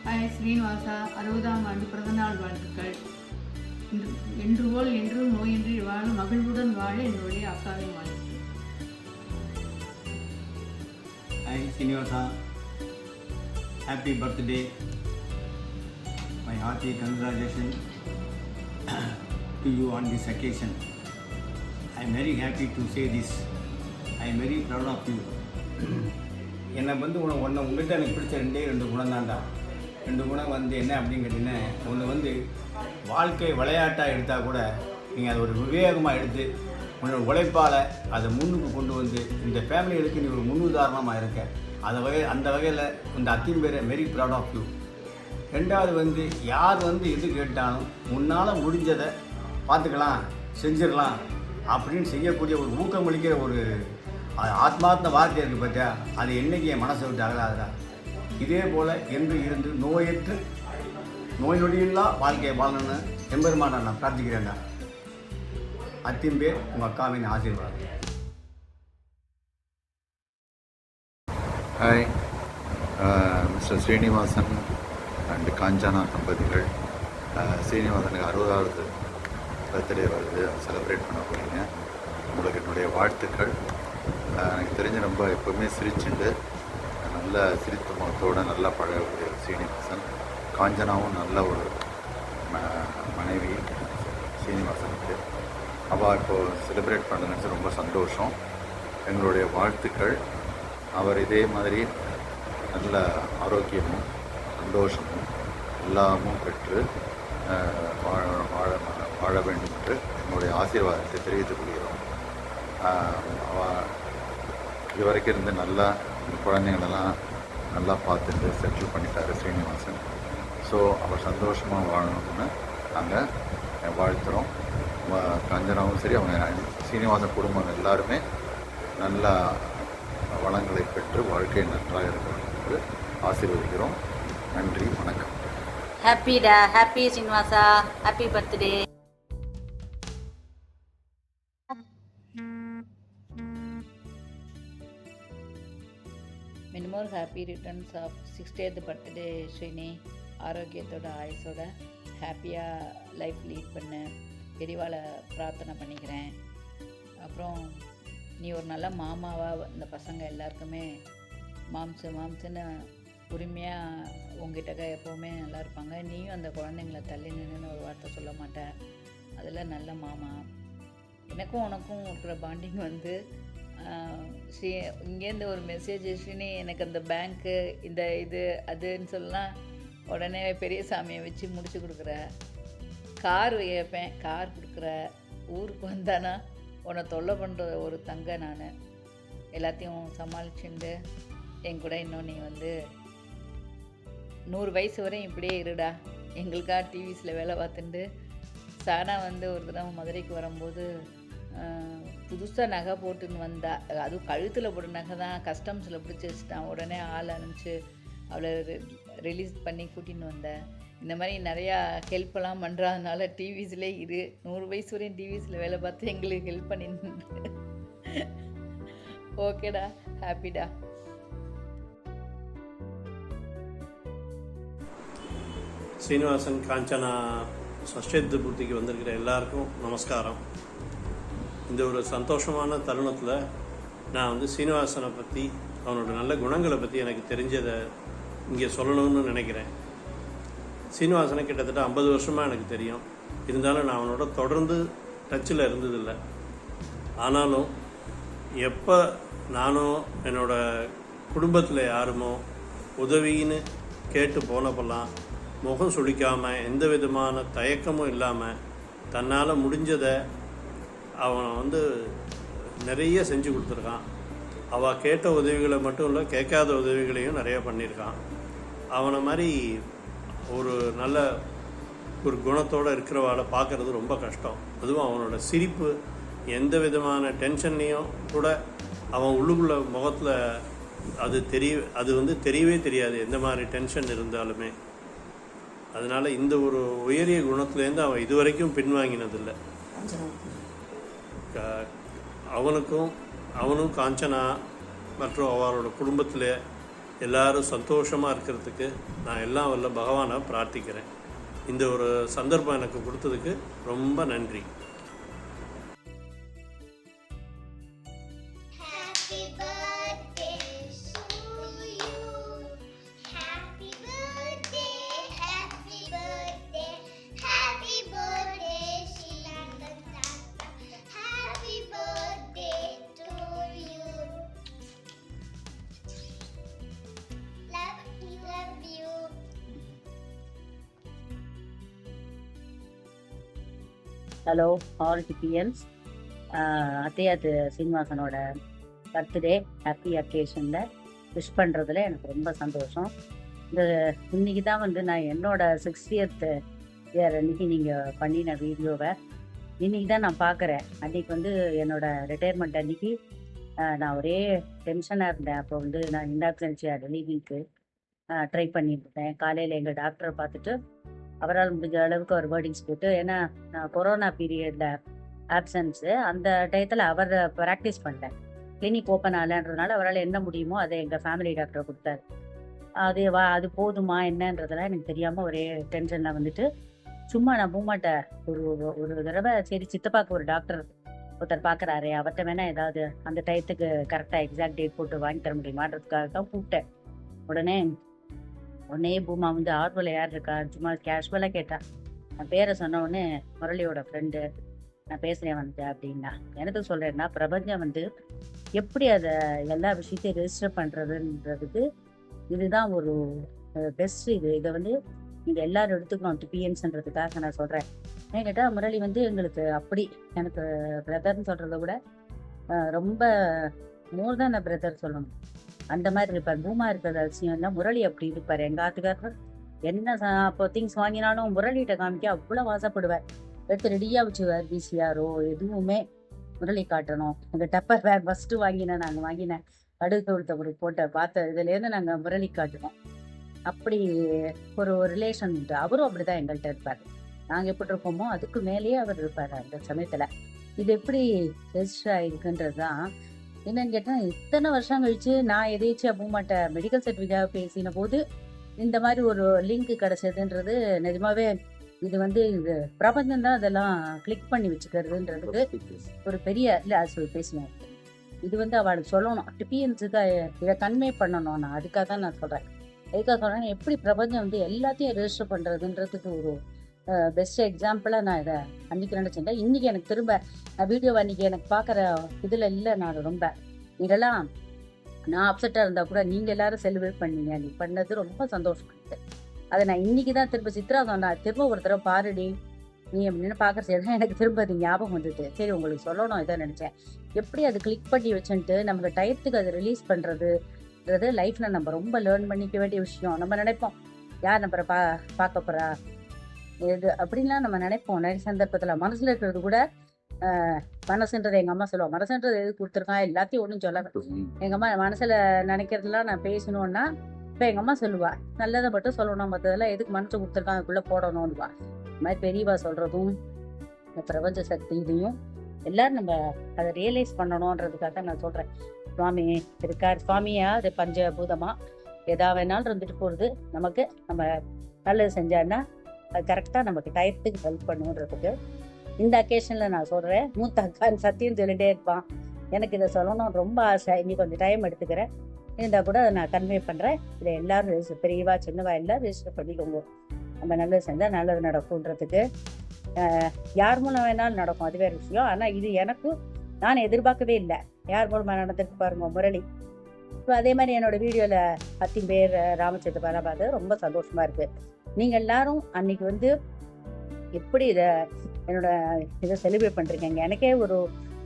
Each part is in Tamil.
ஹாய் ஸ்ரீனிவாசா, 60ஆம் ஆண்டு பிறந்தநாள் வாழ்த்துக்கள். என்று போல் என்றும் நோயின்றி வாழ மகிழ்வுடன் வாழ என்னுடைய அக்காவின் வாழ்த்துக்கள். Hi Srinivasa, happy birthday. My hearty congratulations to you on this occasion. I am very happy to say this. I am very proud of you. என்னை உங்கள்கிட்ட எனக்கு பிடிச்ச ரெண்டு குணம் தான்டா. 2 குணம் என்ன அப்படின்னு கேட்டிங்கன்னா, ஒன்று வாழ்க்கை விளையாட்டாக எடுத்தால் கூட நீங்கள் அதை ஒரு விவேகமாக எடுத்து உன்னோட உழைப்பால் அதை முன்னுக்கு கொண்டு வந்து இந்த ஃபேமிலிகளுக்கு நீ ஒரு முன்னுதாரணமாக இருக்க. அந்த வகையில் இந்த அத்தின் பேரை வெரி ப்ரௌட் ஆஃப் யூ. 2வது யார் எது கேட்டாலும் முன்னால் முடிஞ்சதை பார்த்துக்கலாம், செஞ்சிடலாம் அப்படின்னு செய்யக்கூடிய ஒரு ஊக்கமளிக்கிற ஒரு ஆத்மார்த்த வார்த்தை இருக்குது பார்த்தியா, அது என்றைக்கு என் மனசை விட்டு அகலாதுடா. இதே போல் என்று இருந்து நோயற்று நோய் நொடியில்லா வாழ்க்கையை வாழணும்னு எம்பெருமானை நான் பிரார்த்திக்கிறேன்டா. அத்தின் பேர் உங்கள் அக்காவின் ஆசீர்வாதம். Hi, mister Srinivasan and Kanchana தம்பதிகள். ஸ்ரீனிவாசனுக்கு 60வது பர்த்டே வருது, செலிப்ரேட் பண்ண போகிறீங்க. உங்களுக்கு என்னுடைய வாழ்த்துக்கள். எனக்கு தெரிஞ்ச ரொம்ப எப்போவுமே சிரிச்சுண்டு நல்ல சிரித்த முகத்தோடு நல்லா பழகக்கூடிய ஸ்ரீனிவாசன். காஞ்சனாவும் நல்ல ஒரு மனைவி ஸ்ரீனிவாசனுக்கு. அவள் இப்போது செலிப்ரேட் பண்ணுன்னு ரொம்ப சந்தோஷம். எங்களுடைய வாழ்த்துக்கள். அவர் இதே மாதிரி நல்ல ஆரோக்கியமும் சந்தோஷமும் எல்லாமும் பெற்று வாழ வேண்டும் என்று என்னுடைய ஆசீர்வாதத்தை தெரிவித்துக் கொள்கிறோம். இதுவரைக்கும் இருந்து நல்லா இந்த குழந்தைங்களெல்லாம் நல்லா பார்த்துட்டு செட்டில் பண்ணிட்டார் ஸ்ரீனிவாசன். ஸோ அவர் சந்தோஷமாக வாழணும்னு நாங்கள் வாழ்த்துகிறோம். காஞ்சனாவும் சரி, அவங்க ஸ்ரீனிவாசன் குடும்பம் எல்லாருமே நல்ல வளங்களை பெற்று வாழ்க்கை நன்றாக இருக்கணும் என்று ஆசீர்வதிக்கிறோம். நன்றி, வணக்கம். ஹாப்பிடா, happy Srinivasa, happy birthday. Many more happy returns of 60th birthday Srini. ஆரோக்கியத்தோட ஆயுசோட ஹாப்பியாக லைஃப் லீட் பண்ண பெரியவாளை பிரார்த்தனை பண்ணிக்கிறேன். அப்புறம் நீ ஒரு நல்ல மாமாவாக இந்த பசங்க எல்லாருக்குமே மாம்சுன்னு உரிமையாக உங்ககிட்ட எப்போவுமே நல்லா இருப்பாங்க. நீயும் அந்த குழந்தைங்கள தள்ளி நின்றுன்னு ஒரு வார்த்தை சொல்ல மாட்டேன். அதில் நல்ல மாமா. எனக்கும் உனக்கும் இருக்கிற பாண்டிங் ஸ்ரீ இங்கேருந்து ஒரு மெசேஜ் ஸ்ரீனி, எனக்கு அந்த பேங்க்கு இந்த இது அதுன்னு சொல்லலாம், உடனே பெரிய சாமியை வச்சு முடிச்சு கொடுக்குற. கார் கேட்பேன், கார் கொடுக்குற. ஊருக்கு வந்தானா உன்னை தொல்லை பண்ணுற ஒரு தங்க நான். எல்லாத்தையும் சமாளிச்சுண்டு என் கூட இன்னும் நீ 100 வயசு வரையும் இப்படியே இருடா. எங்களுக்காக டிவிஸில் வேலை பார்த்துட்டு சானா ஒரு தடவை மதுரைக்கு வரும்போது புதுசாக நகை போட்டுன்னு வந்தா. அதுவும் கழுத்தில் போட்ட நகை தான் கஸ்டம்ஸில் பிடிச்சி வச்சுட்டான். உடனே ஆள் அனுப்பிச்சு அவளை ரிலீஸ் பண்ணி கூட்டின்னு வந்தேன். இந்த மாதிரி நிறையா ஹெல்ப்பெல்லாம் பண்ணுறதுனால டிவிஸ்லே 100 வயசு வரையும் டிவிஸில் வேலை பார்த்து எங்களுக்கு ஹெல்ப் பண்ணிட்டு. ஓகேடா, ஹாப்பிடா. ஸ்ரீனிவாசன் காஞ்சனா சஷ்டேத்து பூர்த்திக்கு வந்திருக்கிற எல்லாருக்கும் நமஸ்காரம். இந்த ஒரு சந்தோஷமான தருணத்தில் நான் ஸ்ரீனிவாசனை பற்றி, அவனோட நல்ல குணங்களை பற்றி எனக்கு தெரிஞ்சதை இங்கே சொல்லணும்னு நினைக்கிறேன். சீனிவாசனை கிட்டத்தட்ட 50 வருஷமாக எனக்கு தெரியும். இருந்தாலும் நான் அவனோட தொடர்ந்து டச்சில் இருந்ததில்லை. ஆனாலும் எப்போ நானோ என்னோட குடும்பத்தில் யாருமோ உதவின்னு கேட்டு போனப்பெல்லாம் முகம் சுளிக்காமல் எந்த விதமான தயக்கமும் இல்லாமல் தன்னால் முடிஞ்சதை அவன் நிறைய செஞ்சு கொடுத்துருக்கான். அவள் கேட்ட உதவிகளை மட்டும் இல்லை, கேட்காத உதவிகளையும் நிறைய பண்ணியிருக்கான். அவனை மாதிரி ஒரு நல்ல ஒரு குணத்தோடு இருக்கிறவாளை பார்க்குறது ரொம்ப கஷ்டம். அதுவும் அவனோட சிரிப்பு, எந்த விதமான டென்ஷன்லேயும் கூட அவன் உள்ளுக்குள்ள முகத்தில் அது தெரியவே தெரியாது எந்த மாதிரி டென்ஷன் இருந்தாலுமே. அதனால் இந்த ஒரு உயரிய குணத்துலேருந்து அவன் இதுவரைக்கும் பின்வாங்கினதில்லை. அவனும் காஞ்சனா மற்றும் அவரோட குடும்பத்தில் எல்லாரும் சந்தோஷமாக இருக்கிறதுக்கு நான் எல்லாம் வல்ல பகவானை பிரார்த்திக்கிறேன். இந்த ஒரு சந்தர்ப்பம் எனக்கு கொடுத்ததுக்கு ரொம்ப நன்றி. Happy birthday to you. Happy birthday, happy birthday, happy birthday, Shinandan Tata. Happy birthday to you. Love you. Hello all டிபிஎன்ஸ். அத்தையாத்து சீனிவாசனோட பர்த்டே ஹாப்பி அக்கேஷனில் விஷ் பண்ணுறதுல எனக்கு ரொம்ப சந்தோஷம். இன்னைக்கு தான் வந்து நான் என்னோட 60th இயர் அன்றைக்கி நீங்கள் பண்ணின வீடியோவை இன்றைக்கி தான் நான் பார்க்குறேன். அன்றைக்கி வந்து என்னோட ரிட்டையர்மெண்ட் அன்றைக்கி நான் ஒரே டென்ஷனாக இருந்தேன். அப்போ வந்து நான் இண்டாப்சன்சியா டெலிவரிக்கு ட்ரை பண்ணியிருந்தேன். காலையில் எங்கள் டாக்டரை பார்த்துட்டு அவரால் முடிஞ்ச அளவுக்கு ஒரு வேர்டிங்ஸ் போட்டு, ஏன்னா நான் கொரோனா பீரியடில் ஆப்சன்ஸு அந்த டயத்தில் அவர் ப்ராக்டிஸ் பண்ணிட்டேன். கிளினிக் ஓப்பன் ஆகலன்றதுனால அவரால் என்ன முடியுமோ அதை எங்கள் ஃபேமிலி டாக்டரை கொடுத்தாரு. அது போதுமா என்னன்றதெல்லாம் எனக்கு தெரியாமல் ஒரே டென்ஷனில் வந்துட்டு சும்மா நான் போகமாட்டேன். ஒரு தடவை சரி சித்தப்பாக்கு ஒரு டாக்டர் ஒருத்தர் பார்க்குறாரு, அவர்கிட்ட வேணால் ஏதாவது அந்த டயத்துக்கு கரெக்டாக எக்ஸாக்ட் டேட் போட்டு வாங்கி தர முடியுமான்றதுக்காக தான் கூப்பிட்டேன். உடனே பூமா வந்து ஆர்வல யார் இருக்கா சும்மா கேஷுவலாக கேட்டான். நான் பேரை சொன்ன உடனே முரளியோட ஃப்ரெண்டு நான் பேசுகிறேன் வந்து அப்படின்னா. எனக்கு சொல்கிறேன்னா பிரபஞ்சம் வந்து எப்படி அதை எல்லா விஷயத்தையும் ரெஜிஸ்டர் பண்ணுறதுன்றதுக்கு இதுதான் ஒரு பெஸ்ட். இதை வந்து நீங்கள் எல்லோரும் எடுத்துக்கணும் டிபிஎன்ஸ்ன்றதுக்காக நான் சொல்கிறேன். ஏன்னு கேட்டால் முரளி வந்து எங்களுக்கு அப்படி எனக்கு பிரதர்னு சொல்கிறத விட ரொம்ப மோர் தான் பிரதர் சொல்லணும், அந்த மாதிரி இருப்பார். பூமா இருக்கிறது அவசியம் தான், முரளி அப்படி இருப்பார். எங்கள் ஆத்துக்காரர் என்ன அப்போ திங்ஸ் வாங்கினாலும் முரளிகிட்ட காமிக்க அவ்வளோ வாசப்படுவார். எடுத்து ரெடியாக வச்சுவார். பிசிஆரோ எதுவுமே முரளி காட்டணும். எங்கள் டப்பர் வேர் ஃபஸ்ட்டு நாங்கள் வாங்கினேன் அடுத்த ஒருத்தவரு போட்ட பார்த்த இதுலேருந்து நாங்கள் முரளி காட்டுவோம். அப்படி ஒரு ரிலேஷன் உண்டு. அவரும் அப்படி தான் எங்கள்கிட்ட இருப்பார். நாங்கள் எப்படி இருப்போமோ அதுக்கு மேலேயே அவர் இருப்பார் அந்த சமயத்தில். இது எப்படி ரெஜிஸ்டர் ஆகிருக்குன்றது தான். என்னன்னு கேட்டால் இத்தனை வருஷம் கழிச்சு நான் எதேச்சியா பூமாட்ட மெடிக்கல் சர்டிஃபிகேட் பேசின போது இந்த மாதிரி ஒரு லிங்க் கிடைச்சதுன்றது நிஜமாவே இது வந்து இது பிரபஞ்சம் தான் அதெல்லாம் கிளிக் பண்ணி வச்சுக்கிறதுன்றதுக்கு ஒரு பெரிய இல்லை அது பேசுவேன். இது வந்து அவளுக்கு சொல்லணும், டிபிஎன்ஸுக்கு இதை கன்வே பண்ணணும். நான் அதுக்காக தான் நான் சொல்கிறேன். எதுக்காக சொல்கிறேன், எப்படி பிரபஞ்சம் வந்து எல்லாத்தையும் ரெஜிஸ்டர் பண்ணுறதுன்றதுக்கு ஒரு பெஸ்ட் எக்ஸாம்பிளாக நான் இதை அன்றைக்கி நினச்சிட்டேன். இன்றைக்கி எனக்கு திரும்ப வீடியோ அன்றைக்கி எனக்கு பார்க்குற இதில் இல்லை. நான் ரொம்ப இதெல்லாம் நான் அப்செட்டாக இருந்தால் கூட நீங்கள் எல்லாரும் செலிப்ரேட் பண்ணீங்க. நீ பண்ணது ரொம்ப சந்தோஷம். அதை நான் இன்றைக்கி தான் திரும்ப சித்ரா சொன்னா திரும்ப ஒரு தடவை பாருடி நீ அப்படின்னு பார்க்குற சரி தான் எனக்கு திரும்ப அது ஞாபகம் வந்துட்டு சரி உங்களுக்கு சொல்லணும் இதை நினச்சேன். எப்படி அது கிளிக் பண்ணி வச்சுட்டு நமக்கு டயத்துக்கு அதை ரிலீஸ் பண்ணுறதுன்றது லைஃப்பில் நம்ம ரொம்ப லேர்ன் பண்ணிக்க வேண்டிய விஷயம். நம்ம நினைப்போம் யார் நம்ம பார்க்க போகிறா இது அப்படின்லாம் நம்ம நினைப்போம். நிறைய சந்தர்ப்பத்தில் மனசில் இருக்கிறது கூட மனசுன்றது எங்கள் அம்மா சொல்லுவாள். மனசுன்றது எது கொடுத்துருக்கான் எல்லாத்தையும் ஒன்றும் சொல்ல. எங்கள் அம்மா மனசில் நினைக்கிறதுலாம் நான் பேசணுன்னா இப்போ எங்கள் அம்மா சொல்லுவா நல்லதை மட்டும் சொல்லணும், மற்றதெல்லாம் எதுக்கு மனசு கொடுத்துருக்கான் அதுக்குள்ளே போடணும்னுவா. இந்த மாதிரி பெரியவா சொல்கிறதும் பிரபஞ்ச சக்தி இதையும் எல்லோரும் நம்ம அதை ரியலைஸ் பண்ணணுன்றதுக்காக நான் சொல்கிறேன். சுவாமி இருக்கார், சுவாமியா அது பஞ்சபூதமாக எதா வேணாலும் இருந்துட்டு போகிறது. நமக்கு நம்ம நல்லது செஞ்சான்னா அது கரெக்டாக நமக்கு டயத்துக்கு ஹெல்ப் பண்ணுன்றதுக்கு இந்த அக்கேஷனில் நான் சொல்கிறேன். மூத்த அக்கான்னு சத்தியம் சொல்லிகிட்டே இருப்பான். எனக்கு இதை சொல்லணும் ரொம்ப ஆசை. இன்னைக்கு கொஞ்சம் டைம் எடுத்துக்கிறேன். இருந்தால் கூட நான் கன்வே பண்ணுறேன். இதை எல்லோரும் ரெஜிஸ்டர் பெரியவா சின்னவா எல்லோரும் ரெஜிஸ்டர் பண்ணிக்கோங்க. நம்ம நல்லது செஞ்சால் நல்லது நடக்கும்ன்றதுக்கு யார் மூலம் வேணாலும் நடக்கும், அது வேறு விஷயம். ஆனால் இது எனக்கு நான் எதிர்பார்க்கவே இல்லை. யார் மூலமாக நடந்துட்டு பாருங்க முரளி. இப்போ அதே மாதிரி என்னோடய வீடியோவில் 10 பேர் ராமச்சந்திர பாலா பார்த்து ரொம்ப சந்தோஷமாக இருக்குது. நீங்கள் எல்லாரும் அன்றைக்கி வந்து எப்படி என்னோட இதை செலிப்ரேட் பண்ணுறீங்க. எனக்கே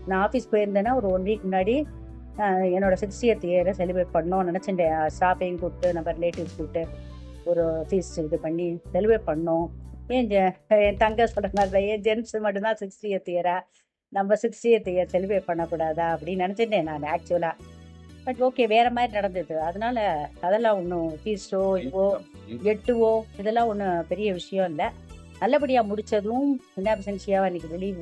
நான் ஆஃபீஸ் போயிருந்தேன்னா ஒரு 1 வீக் முன்னாடி என்னோட 60th இயரை செலிப்ரேட் பண்ணோன்னு நினச்சிட்டேன். ஸ்டாஃபையும் கூப்பிட்டு நம்ம ரிலேட்டிவ்ஸ் கூப்பிட்டு ஒரு ஃபீஸ்ட் இது பண்ணி செலிப்ரேட் பண்ணோம். என் தங்க சொல்கிறனால ஏன் ஜென்ட்ஸ் மட்டும்தான் 60th இயரா, நம்ம 60th இயர் செலிப்ரேட் பண்ணக்கூடாதா அப்படின்னு நினச்சிட்டேன் நான் ஆக்சுவலாக. பட் ஓகே வேறு மாதிரி நடந்தது. அதனால் அதெல்லாம் ஒன்றும் ஃபீஸ்டோ இதுவோ எட்டுவோ இதெல்லாம் ஒன்றும் பெரிய விஷயம் இல்லை. நல்லபடியாக முடித்ததும் இன்ஆப்சென்சியாக அன்றைக்கி ரிலீவ்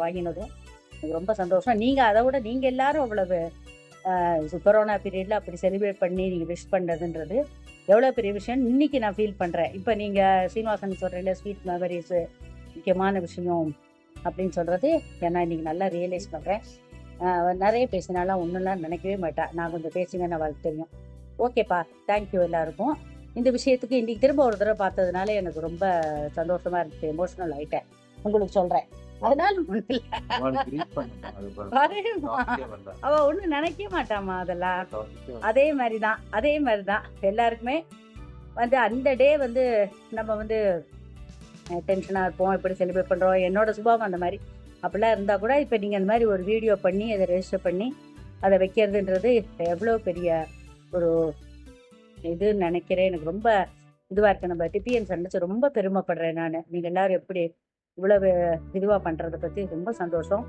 வாங்கினதும் எனக்கு ரொம்ப சந்தோஷம். நீங்கள் அதை விட நீங்கள் எல்லோரும் அவ்வளவு கொரோனா பீரியடில் அப்படி செலிப்ரேட் பண்ணி நீங்கள் விஷ் பண்ணுறதுன்றது எவ்வளோ பெரிய விஷயம் இன்றைக்கி நான் ஃபீல் பண்ணுறேன். இப்போ நீங்கள் சீனிவாசன் சொல்கிறீங்கள ஸ்வீட் மெமரிஸு முக்கியமான விஷயம் அப்படின்னு சொல்கிறது ஏன்னா இன்றைக்கி நல்லா ரியலைஸ் பண்ணுறேன். நிறைய பேசினாலும் ஒன்றுலாம் நினைக்கவே மாட்டேன். நான் கொஞ்சம் பேசுங்கன்னு அவளுக்கு தெரியும். ஓகேப்பா, தேங்க்யூ எல்லாருக்கும். இந்த விஷயத்துக்கு இன்றைக்கி திரும்ப ஒரு தடவை பார்த்ததுனால எனக்கு ரொம்ப சந்தோஷமாக இருக்குது. எமோஷனல் ஆகிட்டேன் உங்களுக்கு சொல்கிறேன். அதனால ஒன்றும் இல்லை, அவள் ஒன்றும் நினைக்க மாட்டாம்மா அதெல்லாம். அதே மாதிரி தான் எல்லாருக்குமே வந்து அந்த டே வந்து நம்ம வந்து டென்ஷனாக இருப்போம், எப்படி செலிப்ரேட் பண்ணுறோம். என்னோட சுபாவம் அந்த மாதிரி அப்படிலாம் இருந்தால் கூட இப்போ நீங்கள் அந்த மாதிரி ஒரு வீடியோ பண்ணி அதை ரெஜிஸ்டர் பண்ணி அதை வைக்கிறதுன்றது எவ்வளோ பெரிய ஒரு இதுன்னு நினைக்கிறேன். எனக்கு ரொம்ப இதுவாக இருக்குது. நம்ம டிபிஎன்ஸ் நினச்சி ரொம்ப பெருமைப்படுறேன் நான். நீங்கள் எல்லோரும் எப்படி இவ்வளவு இதுவாக பண்ணுறதை பற்றி ரொம்ப சந்தோஷம்.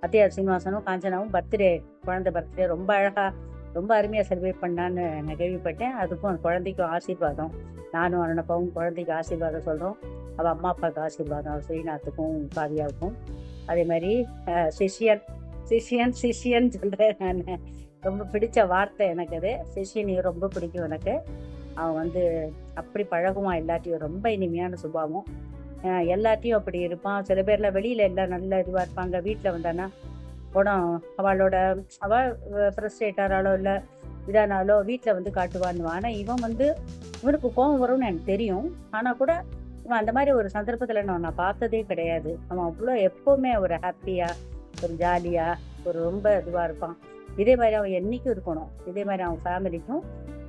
அத்தியார் சீனிவாசனும் காஞ்சனாவும் குழந்தை பர்த்டே ரொம்ப அழகாக ரொம்ப அருமையாக செலிப்ரேட் பண்ணான்னு நான் கேள்விப்பட்டேன். அதுக்கும் அந்த குழந்தைக்கும் ஆசீர்வாதம். நானும் அருணப்பாவும் குழந்தைக்கு ஆசீர்வாதம் சொல்கிறோம். அவள் அம்மா அப்பாவுக்கு ஆசீர்வாதம், ஸ்ரீநாத்துக்கும் காவியாவுக்கும். அதே மாதிரி சிஷியன் சொல்கிறேன் நான். ரொம்ப பிடிச்ச வார்த்தை எனக்கு அது. சிஷியனையும் ரொம்ப பிடிக்கும் எனக்கு. அவன் வந்து அப்படி பழகுவான் எல்லாத்தையும். ரொம்ப இனிமையான சுபாவம். எல்லாத்தையும் அப்படி இருப்பான். சில பேர்லாம் வெளியில் எல்லாம் நல்ல இதுவாக இருப்பாங்க. வீட்டில் வந்தானா உடம் அவள் ஃப்ரஸ்ட்ரேட்டாராலோ இல்லை இதானாலோ வீட்டில் வந்து காட்டுவான்னு. ஆனால் இவனுக்கு கோபம் வரும்னு எனக்கு தெரியும். ஆனால் கூட இவன் அந்த மாதிரி ஒரு சந்தர்ப்பத்தில் நான் பார்த்ததே கிடையாது. அவன் அவ்வளோ எப்போவுமே ஒரு ஹாப்பியாக ஒரு ஜாலியாக ஒரு ரொம்ப இதுவாக இருப்பான். இதே மாதிரி அவன் என்றைக்கும் இருக்கணும். இதே மாதிரி அவன் ஃபேமிலிக்கும்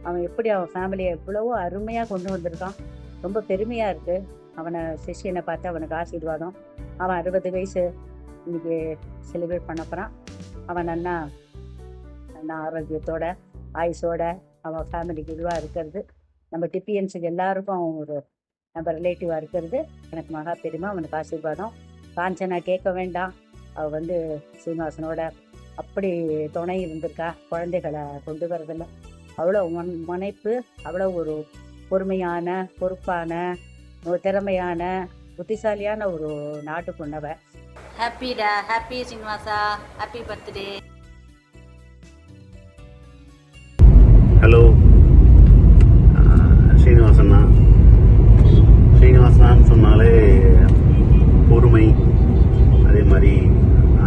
அவன் எப்படி அவன் ஃபேமிலியை எவ்வளவோ அருமையாக கொண்டு வந்திருக்கான். ரொம்ப பெருமையாக இருக்குது. அவனை சிஷியனை பார்த்து அவனுக்கு ஆசீர்வாதம். அவன் 60 வயசு இன்னைக்கு செலிப்ரேட் பண்ண போகிறான். அவன் நல்லா ஆரோக்கியத்தோட ஆயுசோட அவன் ஃபேமிலிக்கு இதுவாக இருக்கிறது, நம்ம டிபிஎன்ஸுக்கு எல்லாருக்கும் அவன் ஒரு நம்ம ரிலேட்டிவாக இருக்கிறது எனக்கு மகா பெருமை. அவனுக்கு ஆசீர்வாதம். காஞ்சனா கேட்க வேண்டாம். அவள் வந்து சீனிவாசனோட அப்படி துணை இருந்திருக்கா. குழந்தைகளை கொண்டு வரதில்ல. அவ்வளோ முனைப்பு, அவ்வளோ ஒரு பொறுமையான பொறுப்பான ஒரு திறமையான புத்திசாலியான ஒரு நாட்டு பொண்ணவ. ஹாப்பிடா, happy Srinivasa, happy birthday. Hello ஸ்ரீனிவாசனான்னு சொன்னாலே பொறுமை, அதே மாதிரி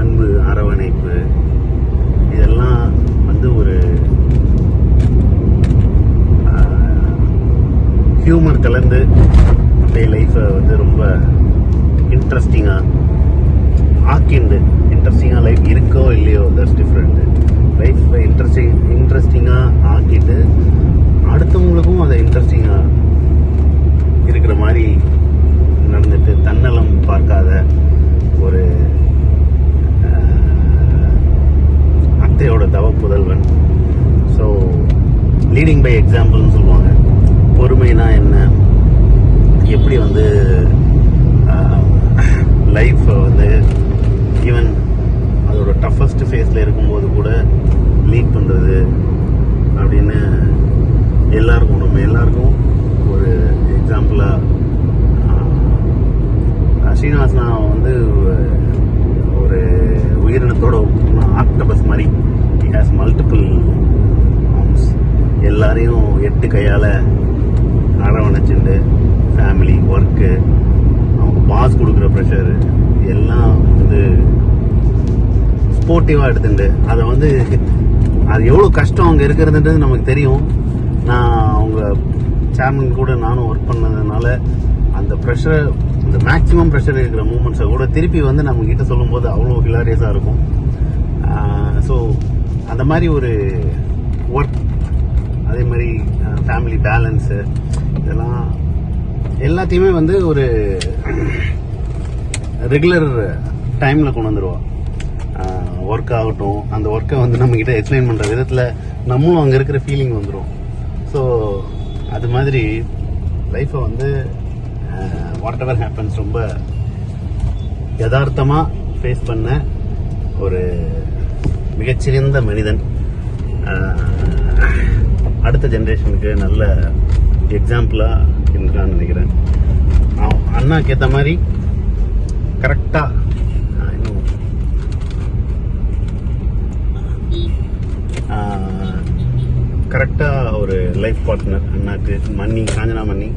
அன்பு, அரவணைப்பு, இதெல்லாம் வந்து ஒரு ஹியூமர் கலந்து அப்படியே லைஃப்பை வந்து ரொம்ப இன்ட்ரெஸ்டிங்காக இன்ட்ரெஸ்டிங்காக லைஃப் இருக்கோ இல்லையோ தட்ஸ் டிஃப்ரெண்ட். லைஃப்பை இன்ட்ரெஸ்டிங்காக ஆக்கிட்டு அடுத்தவங்களுக்கும் அதை இன்ட்ரெஸ்டிங்காக இருக்கிற மாதிரி நடந்துட்டு தன்னலம் பார்க்காத ஒரு அத்தையோட தவ புதல்வன். ஸோ லீடிங் பை எக்ஸாம்பிள்னு சொல்லுவாங்க. பொறுமைனா என்ன, எப்படி வந்து லைஃப்பை வந்து ஈவன் அதோட டஃபஸ்ட் ஃபேஸில் இருக்கும்போது கூட லீட் பண்ணுறது அப்படின்னு நம்ம எல்லாருக்கும் ஒரு எக்ஸாம்பிளாக ஸ்ரீனிவாசனா வந்து ஒரு உயிரினத்தோட ஆக்டோபஸ் மாதிரி. He has multiple arms. எல்லாரையும் 8 கையால் அரவணைச்சுண்டு ஃபேமிலி, ஒர்க்கு, அவங்க பாஸ் கொடுக்குற ப்ரெஷர் எல்லாம் வந்து ஸ்போர்ட்டிவாக எடுத்துட்டு அதை வந்து அது எவ்வளோ கஷ்டம் அங்கே இருக்கிறதுன்றது நமக்கு தெரியும். நான் அவங்க சேர்மன் கூட நானும் ஒர்க் பண்ணதுனால அந்த ப்ரெஷர், அந்த மேக்ஸிமம் ப்ரெஷர் இருக்கிற மூமெண்ட்ஸை கூட திருப்பி வந்து நம்மக்கிட்ட சொல்லும்போது அவ்வளோ ஹிலாரியஸாக இருக்கும். ஸோ அந்த மாதிரி ஒரு ஒர்க், அதே மாதிரி ஃபேமிலி பேலன்ஸு, இதெல்லாம் எல்லாத்தையுமே வந்து ஒரு ரெகுலர் டைமில் கொண்டு வந்துடுவோம். ஒர்க் ஆகட்டும், அந்த ஒர்க்கை வந்து நம்மக்கிட்ட எக்ஸ்பிளைன் பண்ணுற விதத்தில் நம்மளும் அங்கே இருக்கிற ஃபீலிங் வந்துடும். ஸோ அது மாதிரி லைஃப்பை வந்து வாட் எவர் ஹேப்பன்ஸ் ரொம்ப யதார்த்தமாக ஃபேஸ் பண்ண ஒரு மிகச்சிறந்த மனிதன். அடுத்த ஜென்ரேஷனுக்கு நல்ல எக்ஸாம்பிளாக இருக்கான்னு நினைக்கிறேன். அண்ணாக்கு ஏற்ற மாதிரி கரெக்டாக இன்னும் கரெக்டாக ஒரு லைஃப் பார்ட்னர் அண்ணாக்கு. மன்னி, காஞ்சனா மன்னி.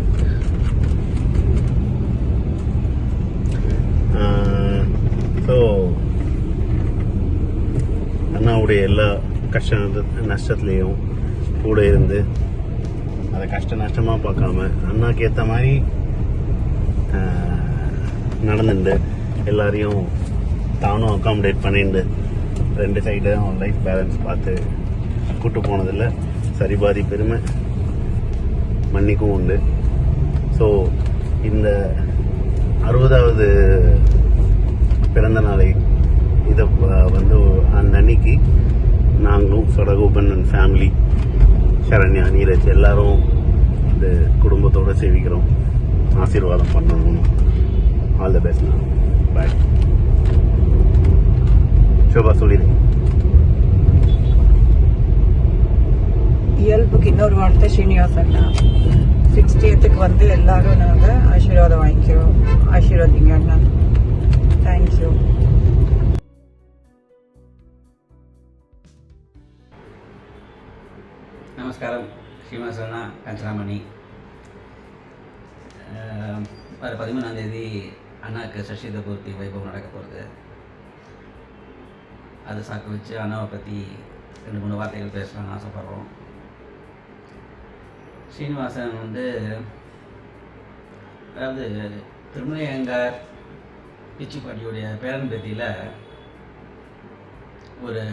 ஸோ அண்ணாவுடைய எல்லா கஷ்ட நஷ்டத்துலேயும் கூட இருந்து அதை கஷ்ட நஷ்டமாக பார்க்காம அண்ணாக்கு ஏற்ற மாதிரி நடந்துட்டு எல்லாரையும் தானும் அக்காமடேட் பண்ணிட்டு 2 சைடும் லைஃப் பேலன்ஸ் பார்த்து கூட்டு போனதில்லை. சரிபாதி பெருமை மன்னிக்கும் உண்டு. ஸோ இந்த 60வது பிறந்த நாளை இதை வந்து அந்த அன்னைக்கு நாங்களும் சடகோபன் அண்ட் ஃபேமிலி, சரண்யா, நீரஜ் எல்லாரும் இந்த குடும்பத்தோடு சேவிக்கிறோம். ஆசீர்வாதம் பண்ணணும். All the best. நான் பாய். சோபா சொல்லிடு. இயல்புக்கு இன்னொரு வார்த்தை ஸ்ரீனிவாசன்னா 60th வந்து எல்லாரும் நாங்கள் ஆசீர்வாதம் வாங்கிக்கிறோம். ஆசீர்வாதிங்க அண்ணா. தேங்க்யூ. நமஸ்காரம். ஸ்ரீனிவாசனா, காஞ்சனாமணி. வர 13ஆம் தேதி அண்ணாவுக்கு சஷ்டித பூர்த்தி வைபவம் நடக்க போகிறது. அதை சாக்கு வச்சு அண்ணாவை பற்றி 2-3 வார்த்தைகள் பேசலாம்னு ஆசைப்பட்றோம். ஸ்ரீனிவாசன் வந்து அதாவது திருமலையங்கார் பிச்சிப்பாட்டியுடைய பேரன் பேத்தியில் ஒரு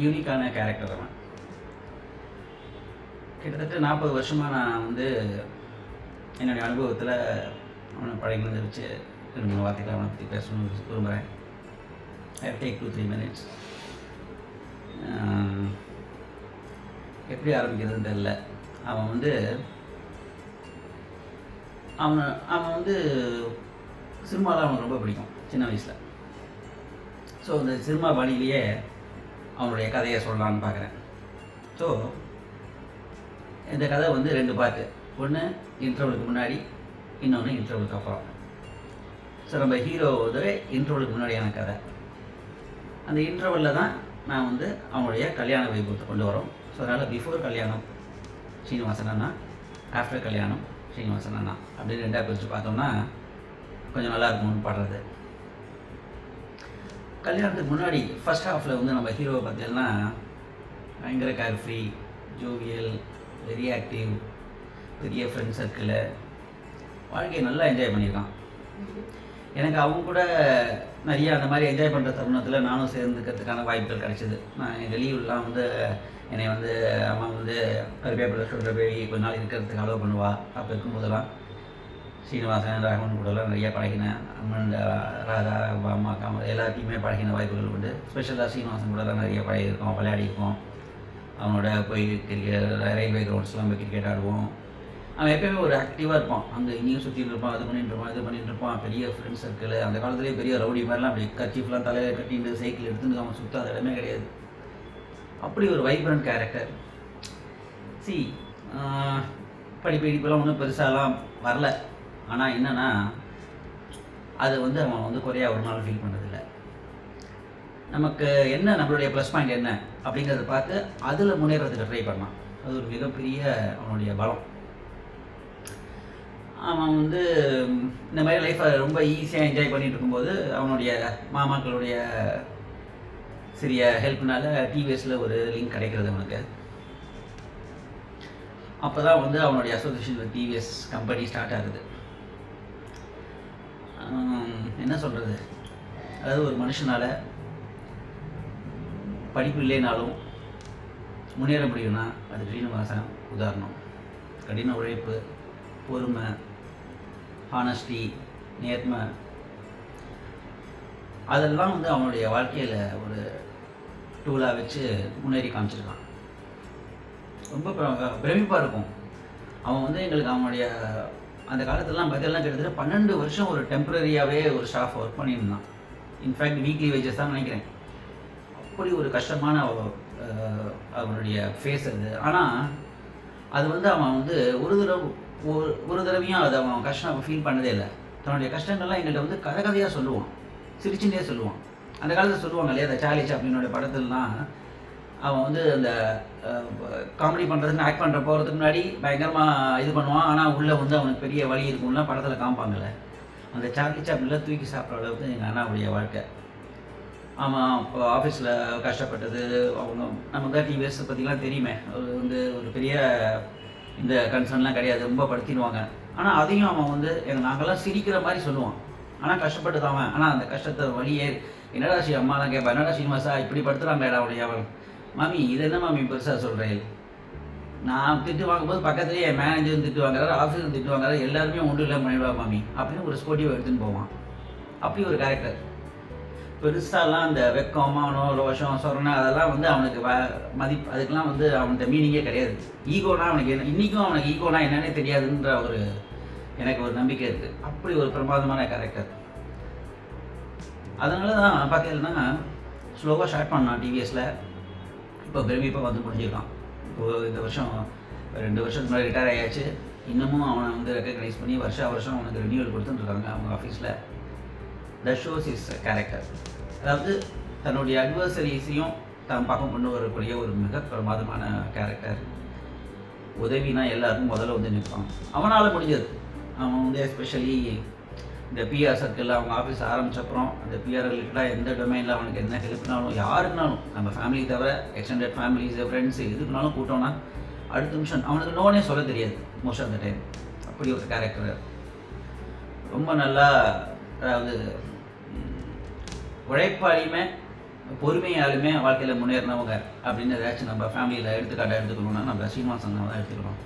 யூனிக்கான கேரக்டர் அவன். கிட்டத்தட்ட 40 வருஷமாக நான் வந்து என்னுடைய அனுபவத்தில் அவனை பழகினதை வச்சு 2-3 வார்த்தைகள் அவனை பற்றி பேசணும்னு விரும்புகிறேன். I take 2-3 minutes. எப்படி ஆரம்பிக்கிறதுன்னு தெரியல. அவன் வந்து சினிமாலாம் அவனுக்கு ரொம்ப பிடிக்கும் சின்ன வயசில். ஸோ அந்த சினிமா பாணியிலேயே அவனுடைய கதையை சொல்லலான்னு பார்க்குறேன். ஸோ இந்த கதை வந்து 2 பார்ட்டு. ஒன்று இன்டர்வலுக்கு முன்னாடி, இன்னொன்று இன்டர்வலுக்கு அப்புறம். ஸோ நம்ம ஹீரோ வந்து இன்டர்வலுக்கு முன்னாடியான கதை. அந்த இன்டர்வலில் தான் நான் வந்து அவனுடைய கல்யாண வைபவத்தை கொண்டு வரோம். ஸோ அதனால் பிஃபோர் கல்யாணம் ஸ்ரீனிவாசன் அண்ணா, ஆஃப்டர் கல்யாணம் ஸ்ரீனிவாசன் அண்ணா அப்படின்னு 2ஆக பிரித்து பார்த்தோம்னா கொஞ்சம் நல்லா இருக்கும்னு பாடுறது. கல்யாணத்துக்கு முன்னாடி ஃபர்ஸ்ட் ஹாஃபில் வந்து நம்ம ஹீரோவை பார்த்தீங்கன்னா பயங்கர care free, jovial, very active, பெரிய ஃப்ரெண்ட் சர்க்கிளு, வாழ்க்கையை நல்லா என்ஜாய் பண்ணியிருக்கான். எனக்கு அவங்க கூட நிறைய அந்த மாதிரி என்ஜாய் பண்ணுற தருணத்தில் நானும் சேர்ந்துக்கிறதுக்கான வாய்ப்புகள் கிடச்சிது. நான் எங்கள் லீவ்லாம் வந்து என்னை வந்து அம்மா வந்து கருவேப்பிலை சொல்கிற போய் கொஞ்ச நாள் இருக்கிறதுக்கு அலோவ் பண்ணுவா. அப்போ இருக்கும்போதெல்லாம் ஸ்ரீனிவாசன், ராகவன் கூடலாம் நிறைய பழகினேன். அம்மன், ராதா, அம்மா, காம எல்லாத்தையுமே பழகின வாய்ப்புகள் உண்டு. ஸ்பெஷலாக ஸ்ரீனிவாசன் கூடலாம் நிறைய பழகிருக்கோம், விளையாடிருக்கோம். அவனோட போய் கிரிக்கெட், ரயில்வே கிரவுண்ட்ஸ்லாம் போய் கிரிக்கெட் ஆடுவோம். அவன் எப்போயுமே ஒரு ஆக்டிவாக இருப்பான். அங்கே இங்கேயும் சுற்றிட்டு இருப்பான், அது பண்ணிட்டு இருப்பான், இது பண்ணிட்டு இருப்பான். பெரிய ஃப்ரெண்ட்ஸ் சர்க்கிள். அந்த காலத்துலேயே பெரிய ரவுடி மாதிரிலாம் அப்படி கர்ச்சீஃப்லாம் தலையில் கட்டிட்டு சைக்கிள் எடுத்துட்டு அவன் சுற்றாத இடமே கிடையாது. அப்படி ஒரு வைப்ரண்ட் கேரக்டர். படிப்பெல்லாம் ஒன்றும் பெருசாலாம் வரல. ஆனால் என்னென்னா அது வந்து அவன் வந்து குறையாக ஒரு நாள் ஃபீல் பண்ணதில்லை. நமக்கு என்ன நம்மளுடைய ப்ளஸ் பாயிண்ட் என்ன அப்படிங்கிறத பார்த்து அதில் முன்னேறதுக்கு ட்ரை பண்ணான். அது ஒரு மிகப்பெரிய அவனுடைய பலம். அவன் வந்து இந்த மாதிரி லைஃப்பை ரொம்ப ஈஸியாக என்ஜாய் பண்ணிகிட்டு இருக்கும்போது அவனுடைய மாமாக்களுடைய சிறிய ஹெல்ப்னால டிவிஎஸில் ஒரு லிங்க் கிடைக்கிறது அவனுக்கு. அப்போ தான் வந்து அவனுடைய association with TVS company start ஆகுது. என்ன சொல்கிறது, அதாவது ஒரு மனுஷனால் படிப்பு இல்லைனாலும் முன்னேற முடியும்னா அது ஸ்ரீனிவாசன் உதாரணம். கடின உழைப்பு, பொறுமை, ஹானஸ்டி, நேர்மை, அதெல்லாம் வந்து அவனுடைய வாழ்க்கையில் ஒரு டூலாக வச்சு முன்னேறி காமிச்சிருக்கான். ரொம்ப பிரமிப்பாக இருக்கும். அவன் வந்து எங்களுக்கு அவனுடைய அந்த காலத்துலலாம் பார்த்தீங்கன்னா கிட்டத்தட்ட 12 வருஷம் ஒரு டெம்பரரியாகவே ஒரு ஸ்டாஃப் ஒர்க் பண்ணியிருந்தான். இன்ஃபேக்ட் வீக்லி வேஜஸ் தான் நினைக்கிறேன். அப்படி ஒரு கஷ்டமான அவனுடைய ஃபேஸ் அது. ஆனால் அது வந்து அவன் வந்து ஒரு தடவையும் அதை அவன் கஷ்டம் ஃபீல் பண்ணதே இல்லை. தன்னுடைய கஷ்டங்கள்லாம் எங்கள்கிட்ட வந்து கதையாக சொல்லுவான், சிரிச்சுட்டே சொல்லுவான். அந்த காலத்தில் சொல்லுவாங்க இல்லையா, அந்த சார்லி சாப்ளினோட படத்துலலாம் அவன் வந்து அந்த காமெடி பண்ணுறதுன்னு ஆக்ட் பண்ணுற போகிறதுக்கு முன்னாடி பயங்கரமாக இது பண்ணுவான். ஆனால் உள்ளே வந்து அவனுக்கு பெரிய வலி இருக்கும்லாம் படத்தில் காமிப்பாங்கள்ல, அந்த சார்லி சாப்ளின்ல தூக்கி சாப்பிட்ற அளவுக்கு எங்கள் அண்ணாவுடைய வாழ்க்கை. ஆமாம், இப்போ ஆஃபீஸில் கஷ்டப்பட்டது அவங்க நமக்கு தான் டிவிஎஸ் பற்றிலாம் தெரியுமே. அவர் வந்து ஒரு பெரிய இந்த கன்சர்ன்லாம் கிடையாது, ரொம்ப படுத்திடுவாங்க. ஆனால் அதையும் அவன் வந்து நாங்கள்லாம் சிரிக்கிற மாதிரி சொல்லுவான். ஆனால் கஷ்டப்பட்டு தான் அவன். ஆனால் அந்த கஷ்டத்தை வழியே என்னடா அம்மாலாம் கேட்பா, என்னடா சீனிவாசா இப்படி படுத்துறாங்களேடா அவனுடைய அவன். மாமி இது என்ன மாமி பெருசாக சொல்கிறேன், நான் திட்டு வாங்கும்போது பக்கத்துலேயே என் மேனேஜரும் திட்டு வாங்குறாரு, ஆஃபீஸரும் திட்டு வாங்குறாரு, எல்லாருமே ஒன்றும் இல்லை பண்ணிடுவா மாமி அப்படின்னு ஒரு ஸ்போர்ட்டிவ் எடுத்துன்னு போவான். அப்படி ஒரு கேரக்டர். பெருசாலாம் அந்த வெக்கம், மானம், ரோஷம், சொரணை அதெல்லாம் வந்து அவனுக்கு மதிப்பு, அதுக்கெலாம் வந்து அவன்கிட்ட மீனிங்கே கிடையாது. ஈகோனா அவனுக்கு என்ன, இன்றைக்கும் அவனுக்கு ஈகோனா என்னன்னே தெரியாதுன்ற ஒரு எனக்கு ஒரு நம்பிக்கை இருக்குது. அப்படி ஒரு பிரமாதமான கேரக்டர். அதனால தான் பார்த்தீங்கன்னா ஸ்லோவாக ஸ்டார்ட் பண்ணான் டிவிஎஸில். இப்போ பிரமிப்பாக வந்து முடிஞ்சிருக்கான். இப்போது இந்த வருஷம் 2 வருஷத்துக்கு முன்னாடி ரிட்டையர் ஆயாச்சு. இன்னமும் அவனை வந்து ரெக்கக்னைஸ் பண்ணி வருஷம் அவனுக்கு ரினியூவல் கொடுத்துட்டுருக்காங்க அவங்க ஆஃபீஸில். That shows is character. அதாவது தன்னுடைய அட்வர்சரிஸையும் தான் பக்கம் கொண்டு வரக்கூடிய ஒரு மிக பிரமாதமான கேரக்டர். உதவினா எல்லாருக்கும் முதல்ல வந்து நிற்பான். அவனால் முடிஞ்சது. அவன் வந்து எஸ்பெஷலி இந்த பிஆர் சர்க்கிளில் அவங்க ஆஃபீஸ் ஆரம்பித்தப்புறம் அந்த பிஆர் ரிலேட்டடாக எந்த டொமைனில் அவனுக்கு என்ன ஹெல்ப்னாலும் யாருக்குனாலும், நம்ம ஃபேமிலி தவிர எக்ஸ்டெண்டட் ஃபேமிலிஸு, ஃப்ரெண்ட்ஸு எதுக்குனாலும் கூட்டோன்னா அடுத்த நிமிஷம் அவனுக்கு நோனே சொல்ல தெரியாது மோஸ்ட் ஆஃப் த டைம். அப்படி ஒரு கேரக்டர். ரொம்ப நல்லா, அதாவது உழைப்பாளியுமே பொறுமையாலுமே வாழ்க்கையில் முன்னேறினவங்க அப்படின்னு ஏதாச்சும் நம்ம ஃபேமிலியில் எடுத்துக்காட்டாக எடுத்துக்கணும்னா நம்ம சீனிவாசன் தான் எடுத்துக்கணும்.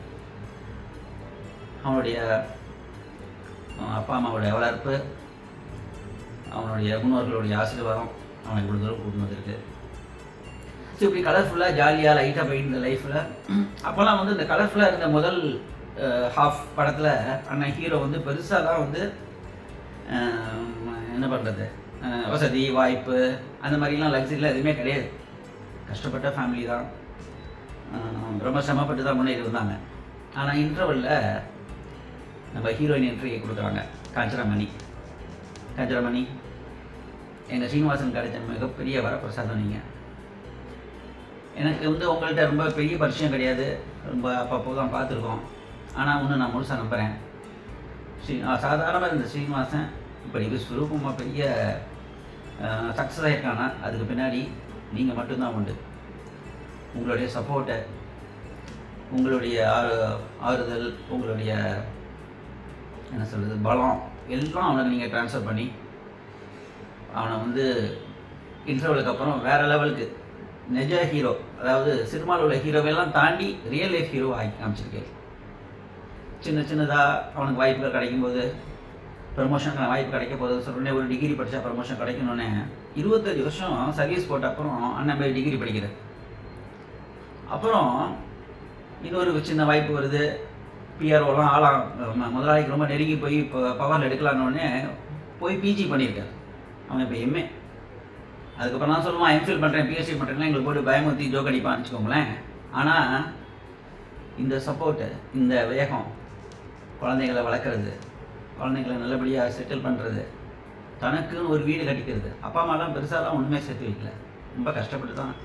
அவனுடைய அப்பா அம்மாவோட வளர்ப்பு, அவனுடைய முன்னோர்களுடைய ஆசீர்வாதம் அவனை இவ்வளோ தூரம் கூட்டு வந்திருக்கு. ஸோ இப்படி கலர்ஃபுல்லாக ஜாலியாக லைட்டாக போயிருந்த லைஃப்பில் அப்போல்லாம் வந்து இந்த கலர்ஃபுல்லாக இருந்த முதல் ஹாஃப் படத்தில் அண்ணன் ஹீரோ வந்து பெருசாக தான் வந்து என்ன பண்ணுறது, வசதி வாய்ப்பு அந்த மாதிரிலாம் லக்ஸரிலாம் எதுவுமே கிடையாது. கஷ்டப்பட்ட ஃபேமிலி தான், ரொம்ப சிரமப்பட்டு தான் முன்னேறி இருந்தாங்க. ஆனால் இன்டர்வலில் நம்ம ஹீரோயின் என்ட்ரி கொடுக்குறாங்க. காஞ்சனமணி எங்கள் சீனிவாசன் கிடைச்ச மிகப்பெரிய வரப்பிரசாதம். நீங்கள் எனக்கு வந்து உங்கள்கிட்ட ரொம்ப பெரிய பரிச்சயம் கிடையாது, ரொம்ப அப்பப்போ தான் பார்த்துருக்கோம். ஆனால் ஒன்று நான் முழுசாக நம்புகிறேன், சாதாரணமாக இருந்த சீனிவாசன் இப்படி விஸ்வரூபமாக பெரிய சக்ஸஸ் ஆகிருக்கானா அதுக்கு பின்னாடி நீங்கள் மட்டும்தான் உண்டு. உங்களுடைய சப்போர்ட்டை, உங்களுடைய ஆறுதல், உங்களுடைய என்ன சொல்கிறது பலம் எல்லாம் அவனுக்கு நீங்கள் ட்ரான்ஸ்ஃபர் பண்ணி அவனை வந்து இன்டர்வலுக்கு அப்புறம் வேறு லெவலுக்கு நிஜ ஹீரோ, அதாவது சினிமாவில் உள்ள ஹீரோவெல்லாம் தாண்டி ரியல் லைஃப் ஹீரோ ஆகி காமிச்சிருக்கேன். சின்னதாக அவனுக்கு வாய்ப்புகள் கிடைக்கும்போது, ப்ரமோஷனுக்கான வாய்ப்பு கிடைக்க போகுது சொல்கிறேன். ஒரு டிகிரி படித்தா ப்ரமோஷன் கிடைக்கணுன்னே 25 வருஷம் சர்வீஸ் போட்ட அப்புறம் அண்ணன் போய் டிகிரி படிக்கிறேன். அப்புறம் இன்னொரு சின்ன வாய்ப்பு வருது, பிஆர்ஓலாம் ஆளாம் முதலாளிக்கு ரொம்ப நெருங்கி போய் இப்போ பவரில் எடுக்கலான்னொடனே போய் பிஜி பண்ணியிருக்கார். அவன் இப்போ எம்ஏ. அதுக்கப்புறம் நான் சொல்லுவான் எம்ஃபில் பண்ணுறேன், பிஹெச்டி பண்ணுறேன்னா எங்களுக்கு போட்டு பயமுறுத்தி ஜோக் அடிப்பான்னு வச்சுக்கோங்களேன். ஆனால் இந்த சப்போர்ட்டு, இந்த வேகம், குழந்தைங்களை வளர்க்குறது, குழந்தைங்களை நல்லபடியாக செட்டில் பண்ணுறது, தனக்குன்னு ஒரு வீடு கட்டிக்கிறது. அப்பா அம்மாலாம் பெருசாலாம் ஒன்றுமே சேர்த்து வைக்கல, ரொம்ப கஷ்டப்பட்டு தான்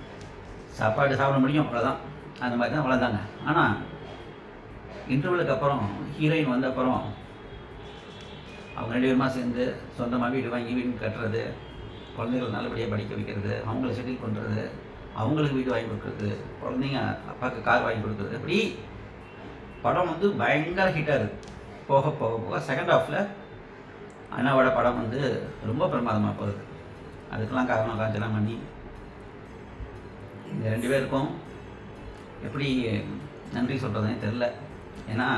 சாப்பாடு சாப்பிட முடியும், அவ்வளோதான். அந்த மாதிரி தான் வளர்ந்தாங்க. ஆனால் இன்டர்வலுக்கு அப்புறம் ஹீரோயின் வந்த அப்புறம் அவங்க 2 பேருமா சேர்ந்து சொந்தமாக வீடு வாங்கி வீடு கட்டுறது, குழந்தைகளை நல்லபடியாக படிக்க வைக்கிறது, அவங்கள செட்டில் பண்ணுறது, அவங்களுக்கு வீடு வாங்கி கொடுக்குறது, குழந்தைங்க அப்பாவுக்கு கார் வாங்கி கொடுக்குறது. இப்படி படம் வந்து பயங்கர ஹிட்டாக இருக்குது. போக போக போக செகண்ட் ஹாஃபில் அண்ணாவோட படம் வந்து ரொம்ப பிரமாதமாக போகுது. அதுக்கெல்லாம் காரணம் காஞ்சனமணி. இந்த 2 பேருக்கும் எப்படி நன்றி சொல்கிறதுனே தெரில. ஏன்னா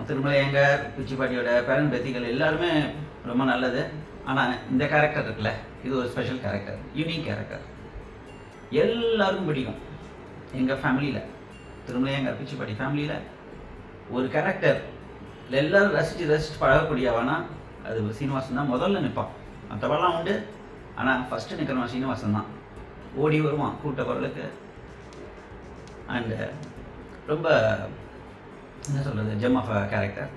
திருமலையங்கார், பிச்சிப்பாட்டியோட பேரன் பேத்திகள் எல்லாருமே ரொம்ப நல்லது. ஆனால் இந்த கேரக்டர் இருக்குல்ல, இது ஒரு ஸ்பெஷல் கேரக்டர், யூனிக் கேரக்டர், எல்லாருக்கும் பிடிக்கும். எங்கள் ஃபேமிலியில், திருமலையங்கார் பிச்சிப்பாட்டி ஃபேமிலியில் ஒரு கேரக்டர் எல்லோரும் ரசித்து பழகக்கூடியவனா அது சீனிவாசன் தான் முதல்ல நிற்பான். மற்றவெல்லாம் உண்டு, ஆனால் ஃபஸ்ட்டு நிற்கிறவன் சீனிவாசன் தான். ஓடி வருவான் கூட்ட குரலுக்கு. அண்டு ரொம்ப என்ன சொல்கிறது, ஜெம் ஆஃப் அ கேரக்டர்.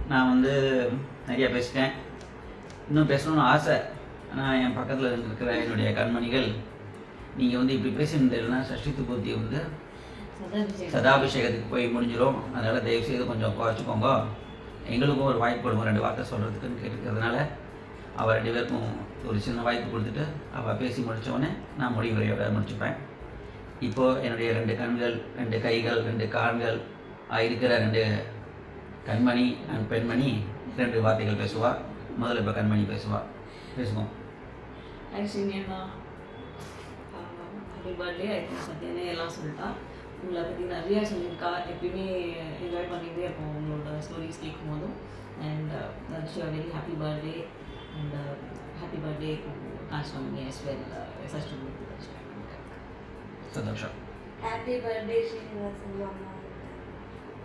நான் வந்து நிறையா பேசிட்டேன், இன்னும் பேசணும்னு ஆசை. நான் என் பக்கத்தில் இருக்கிற என்னுடைய கண்மணிகள், நீங்கள் வந்து இப்படி பேசியிருந்தீங்கன்னா சஷ்டி பூர்த்தி வந்து சதாபிஷேகத்துக்கு போய் முடிஞ்சிடும். அதனால் தயவுசெய்து கொஞ்சம் குறைச்சிக்கோங்க, எங்களுக்கும் ஒரு வாய்ப்பு கொடுங்க 2 வார்த்தை சொல்கிறதுக்குன்னு கேட்டுக்கிறதுனால அவள் 2 பேருக்கும் ஒரு சின்ன வாய்ப்பு கொடுத்துட்டு அவள் பேசி முடித்தோடனே நான் முடிவுரையோட முடிச்சுப்பேன். இப்போது என்னுடைய 2 கண்கள், 2 கைகள், 2 கால்கள் இருக்கிற 2 கண்மணி அண்ட் பெண்மணி 2 வார்த்தைகள் பேசுவா. முதல்ல இப்போ கண்மணி பேசுவோம். Actually happy birthday. சத்தியானே எல்லாம் சொல்லிட்டா. உங்களை பற்றி நிறையா சொல்லியிருக்கா. எப்பயுமே என்ஜாய் பண்ணிகிட்டே இருப்போம் உங்களோட ஸ்டோரிஸ் கேட்கும் போதும். And wish you very happy birthday and happy birthday to கான்ஸ்டாமி as well. சஷ்டி சந்தோஷம். Happy birthday Srinivasan Mama.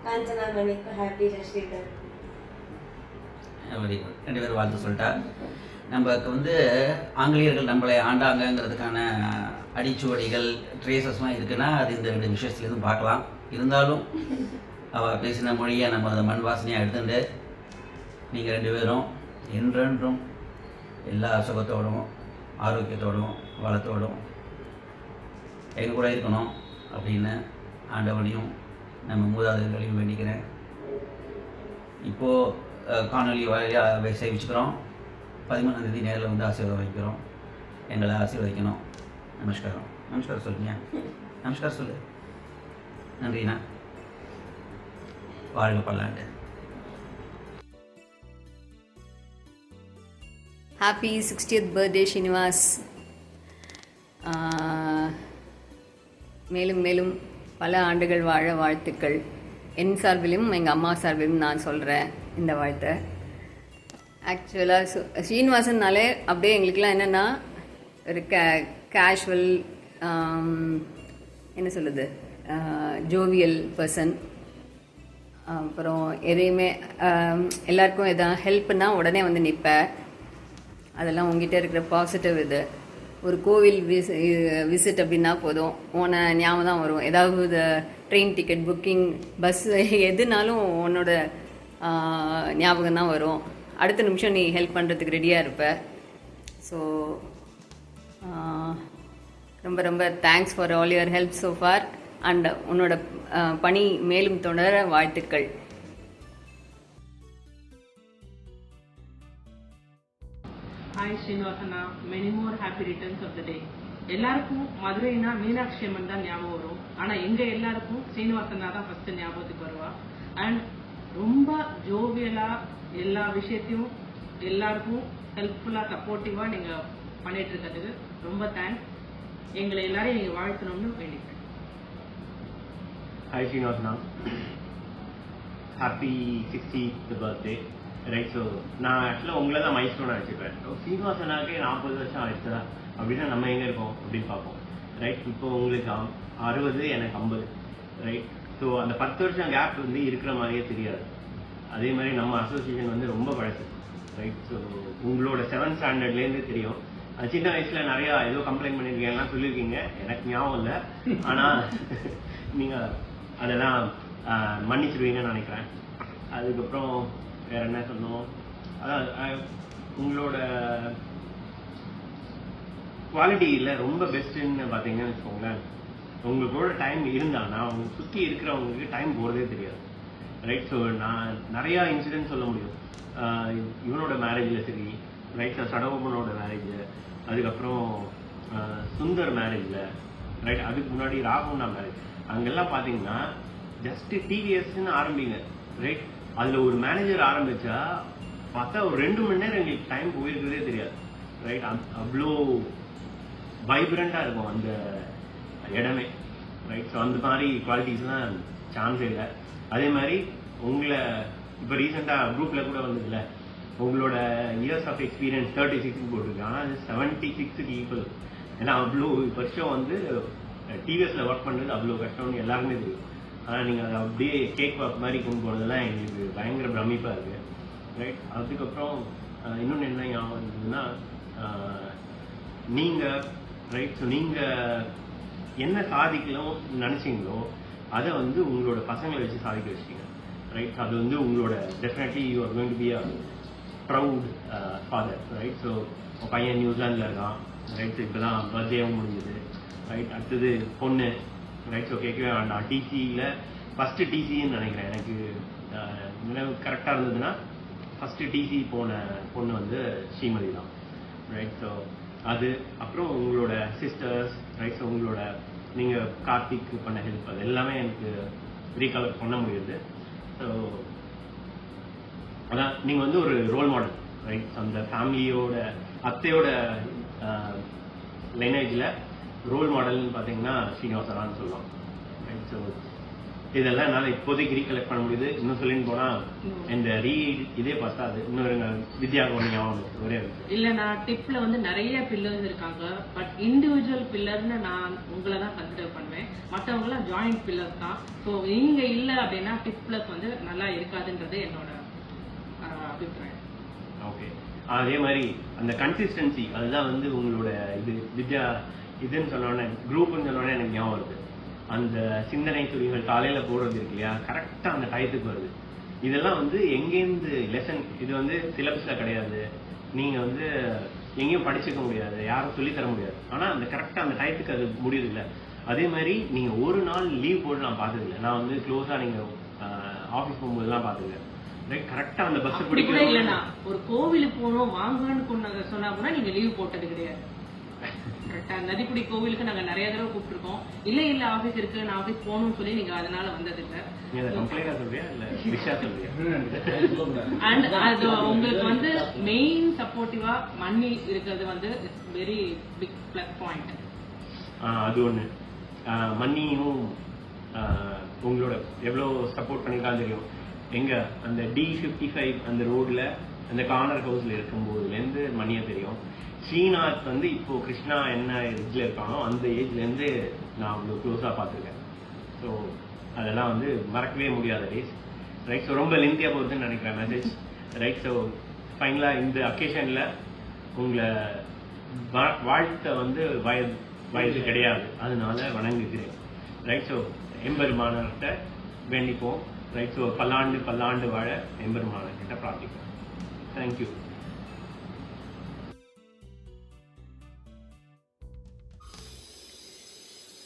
Kanchana Manikku happy Shashti birthday. Very good. 2 பேரும் வாழ்த்து சொல்லிட்டா. நமக்கு வந்து ஆங்கிலேயர்கள் நம்மளை ஆண்டாங்கங்கிறதுக்கான அடிச்சுவடிகள் ட்ரேசஸ்லாம் இருக்குன்னா அது இந்த 2 விஷயத்துலேருந்து பார்க்கலாம். இருந்தாலும் அவள் பேசின மொழியை நம்ம அதை மண் வாசனையாக எடுத்துட்டு நீங்கள் 2 பேரும் என்றென்றும் எல்லா சுகத்தோடும் ஆரோக்கியத்தோடும் வளத்தோடும் எங்கள் கூட இருக்கணும் அப்படின்னு ஆண்டவனையும் நம்ம மூதாதையர்களையும் வேண்டிக்கிறேன். இப்போது காணொலி வழியாக சேவிச்சுக்கிறோம். 13ஆம் தேதி நேரில் வந்து ஆசீர்வாதம் வைக்கிறோம். எங்களை ஆசீர்வதிக்கணும். நமஸ்காரம் சொல்லுங்க. நமஸ்காரம் சொல்லு. நன்றிண்ணா. வாழ்க பல்லாண்டு. Happy 60th birthday Srinivas. மேலும் மேலும் பல ஆண்டுகள் வாழ வாழ்த்துக்கள். என் சார்பிலும் எங்கள் அம்மா சார்பிலும் நான் சொல்கிறேன் இந்த வாழ்த்தை. ஆக்சுவலாக ஸ்ரீனிவாசன்னாலே அப்படியே எங்களுக்கெல்லாம் என்னென்னா ஒரு கேஷுவல், என்ன சொல்லுது, ஜோவியல் பர்சன். அப்புறம் எதையுமே எல்லாருக்கும் எதாவது ஹெல்ப்னா உடனே வந்து நிற்பேன். அதெல்லாம் உங்ககிட்ட இருக்கிற பாசிட்டிவ் இது. ஒரு கோவில் விசிட் அப்படின்னா போதும் உன்னை ஞாபகம் தான் வரும். ஏதாவது ட்ரெயின் டிக்கெட் புக்கிங், பஸ் எதுனாலும் உன்னோட ஞாபகம் தான் வரும். அடுத்த நிமிஷம் நீ ஹெல்ப் பண்ணுறதுக்கு ரெடியாக இருப்ப. ஸோ ரொம்ப ரொம்ப thanks for all your help so for. And உன்னோட பணி மேலும் தொடர வாழ்த்துக்கள். Hi Srinivasana, many more happy returns of the day. எல்லாருக்கும் மதுரைனா மீனாட்சி அம்மன் தான் ஞாபகம் வரும். ஆனால் எங்கள் எல்லாருக்கும் ஸ்ரீனிவாசனா தான் ஃபஸ்ட்டு ஞாபகத்துக்கு வருவா. அண்ட் ரொம்ப ஜோவியலாக எல்லா விஷயத்தையும் எல்லாருக்கும் ஹெல்ப்ஃபுல்லாக சப்போர்ட்டிவாக நீங்கள் பண்ணிட்டு இருக்கிறதுக்கு ரொம்ப தேங்க்ஸ். எங்களை எல்லாரையும் நீங்கள் வாழ்த்தணும்னு வேண்டிக்கிறேன். Hi Srinivasana, happy 60th birthday. Right. So நான் ஆக்சுவலாக உங்களை தான் மைல்ஸ்டோன் நினச்சிப்பேன். ஸ்ரீனிவாசனாக்கே 40 வருஷம் ஆயிடுச்சா அப்படின்னா நம்ம எங்கே இருக்கோம் அப்படின்னு பார்ப்போம். ரைட். இப்போ உங்களுக்கு 60, எனக்கு 50. ரைட். ஸோ அந்த 10 வருஷம் கேப் வந்து இருக்கிற மாதிரியே தெரியாது. அதே மாதிரி நம்ம அசோசியேஷன் வந்து ரொம்ப பழசு. ரைட். ஸோ உங்களோட 7th ஸ்டாண்டர்ட்லேருந்து தெரியும். சின்ன வயசில் நிறையா ஏதோ கம்ப்ளைண்ட் பண்ணியிருக்கீங்கலாம் சொல்லியிருக்கீங்க, எனக்கு ஞாபகம் இல்லை. ஆனால் நீங்கள் அதெல்லாம் மன்னிச்சிடுவீங்கன்னு நினைக்கிறேன். அதுக்கப்புறம் வேறு என்ன சொன்னோம், அதான் உங்களோட குவாலிட்டியில் ரொம்ப பெஸ்ட்டுன்னு பார்த்தீங்கன்னு வச்சுக்கோங்களேன். உங்களோட டைம் இருந்தானா அவங்க சுற்றி இருக்கிறவங்களுக்கு டைம் போகிறதே தெரியாது. ரைட். ஸோ நான் நிறையா இன்சிடென்ட் சொல்ல முடியும். இவனோட மேரேஜில் சரி, ரைட், சடகோபனோட மேரேஜ், அதுக்கப்புறம் சுந்தர் மேரேஜில், ரைட், அதுக்கு முன்னாடி ராகுனா மேரேஜ், அங்கெல்லாம் பார்த்தீங்கன்னா ஜஸ்ட்டு டிவிஎஸ்ன்னு ஆரம்பிங்க. ரைட். அதில் ஒரு மேனேஜர் ஆரம்பித்தா பார்த்தா ஒரு 2 மணி நேரம் எங்களுக்கு டைம் போயிருக்கிறதே தெரியாது. ரைட். அவ்வளோ வைப்ரண்ட்டாக இருக்கும் அந்த இடமே. ரைட். ஸோ அந்த மாதிரி குவாலிட்டிஸ்லாம் சான்ஸே இல்லை. அதே மாதிரி உங்களை இப்போ ரீசெண்டாக குரூப்பில் கூட வந்ததில்ல, உங்களோட இயர்ஸ் ஆஃப் எக்ஸ்பீரியன்ஸ் 36 போட்டிருக்கு. ஆனால் அது 76 பீப்புள். ஏன்னா அவ்வளோ வருஷம் வந்து டிவிஎஸில் ஒர்க் பண்ணுறது அவ்வளோ கஷ்டம்னு எல்லாருமே தெரியும். ஆனால் நீங்கள் அதை அப்படியே கேக் வாக் மாதிரி கொண்டு போனதெல்லாம் எங்களுக்கு பயங்கர பிரமிப்பாக இருக்குது. ரைட். அதுக்கப்புறம் இன்னொன்று என்ன ஞாபகம் இருந்ததுன்னா, நீங்கள் ரைட். ஸோ நீங்கள் என்ன சாதிக்கணும்னு நினச்சிங்களோ அதை வந்து உங்களோட பசங்களை வச்சு சாதிக்க வச்சிட்டீங்க. ரைட். அது வந்து உங்களோட definitely you are going to be a proud father. Right. So உன் பையன் நியூசிலாண்டில் இருக்கான், ரைட். இப்போ தான் பர்த்டேவும் முடிஞ்சுது, ரைட். அடுத்தது பொண்ணு, ரைட். ஸோ கேட்கவே வேண்டாம். டிசியில் ஃபஸ்ட்டு டிசின்னு நினைக்கிறேன், எனக்கு நினைவு கரெக்டாக இருந்ததுன்னா ஃபஸ்ட்டு டிசி போன பொண்ணு வந்து ஸ்ரீமதி தான், ரைட். ஸோ அது அப்புறம் உங்களோட சிஸ்டர்ஸ், ரைட். ஸோ உங்களோட நீங்கள் கார்த்திக் பண்ண ஹெல்ப், அது எல்லாமே எனக்கு ரீகலெக்ட் பண்ண முடியுது. ஸோ அதான் நீங்கள் வந்து ஒரு ரோல் மாடல், ரைட். அந்த ஃபேமிலியோட அத்தையோட லைனேஜில் ரோல் மாடல்னு பார்த்தீங்கன்னா ஸ்ரீனிவாசனான்னு சொல்லலாம், ரைட். ஸோ இதெல்லாம் என்னால் இப்போதைக்கு ரீகலெக்ட் பண்ண முடியுது. இன்னும் சொல்லின்னு போனால் இந்த இதே பார்த்தா அது இன்னொரு வித்யாக ஒன்று ஞாபகம் ஒரே இல்லை. நான் டிப்பில் வந்து நிறைய பில்லர்ஸ் இருக்காங்க, பட் இண்டிவிஜுவல் பில்லர்னு நான் உங்களை தான் கன்சிடர் பண்ணுவேன். மற்றவங்களாம் ஜாயிண்ட் பில்லர்ஸ் தான். ஸோ நீங்கள் இல்லை அப்படின்னா டிப் ப்ளஸ் வந்து நல்லா இருக்காதுன்றது என்னோட அபிப்பிராயம். ஓகே. அதே மாதிரி அந்த கன்சிஸ்டன்சி, அதுதான் வந்து உங்களோட இது வித்யா இதுன்னு சொன்னோடனே, குரூப்னு சொன்னோடனே எனக்கு ஞாபகம் வருது. அந்த சிந்தனை துளிகள் காலையில் போடுறது இருக்கு இல்லையா, கரெக்டாக அந்த டயத்துக்கு வருது. இதெல்லாம் வந்து எங்கேருந்து லெசன், இது வந்து சிலபஸில் கிடையாது, நீங்கள் வந்து எங்கேயும் படிச்சுக்க முடியாது, யாரும் சொல்லித்தர முடியாது. ஆனால் அந்த கரெக்டாக அந்த டயத்துக்கு அது முடியுது இல்லை. அதே மாதிரி நீங்கள் ஒரு நாள் லீவ் போட்டு நான் பார்த்ததில்லை. நான் வந்து க்ளோஸாக நீங்கள் ஆஃபீஸ் போகும்போதெல்லாம் பார்த்துருக்கேன், ரைட். கரெக்டாக அந்த பஸ் பிடிக்கல. இல்லைண்ணா, ஒரு கோவிலுக்கு போகணும் வாங்கன்னு சொன்னா கூட நீங்கள் லீவ் போட்டது கிடையாது. கரெக்டாக நதிக்குடி கோவிலுக்கு நாங்கள் நிறைய தடவை கூப்பிட்டுருக்கோம். இல்லை இல்லை ஆஃபீஸ் இருக்கு, நான் ஆஃபீஸ் போகணும்னு சொல்லி நீங்கள் அதனால வந்ததில்லை. அண்ட் அது உங்களுக்கு வந்து மெயின் சப்போர்ட்டிவா மன்னி இருக்கிறது வந்து வெரி பிக் பிளஸ் பாயிண்ட். அது ஒன்று. மன்னியும் உங்களோட எவ்வளோ சப்போர்ட் பண்ணிக்கலாம் தெரியும். எங்க அந்த D55 அந்த ரோட்ல அந்த கார்னர் ஹவுஸ்ல இருக்கும்போதுலேருந்து மணியை தெரியும். ஸ்ரீநாத் வந்து இப்போ கிருஷ்ணா என்ன ஏஜ்ல இருக்கானோ அந்த ஏஜ்லேருந்து நான் அவ்வளோ க்ளோஸாக பார்த்துருக்கேன். ஸோ அதெல்லாம் வந்து மறக்கவே முடியாத டேஸ், ரைட். ஸோ ரொம்ப லென்த்தியாக போகுதுன்னு நினைக்கிறேன் மெசேஜ், ரைட். ஸோ ஃபைனலாக இந்த அக்கேஷனில் உங்களை வாழ்த்த வந்து வயது கிடையாது, அதனால வணங்குகிறேன், ரைட். ஸோ எம்பெருமானர்கிட்ட வேண்டிப்போம், ரைட். ஸோ பல்லாண்டு வாழ எம்பெருமானர்கிட்ட பிரார்த்திப்போம். தேங்க்யூ.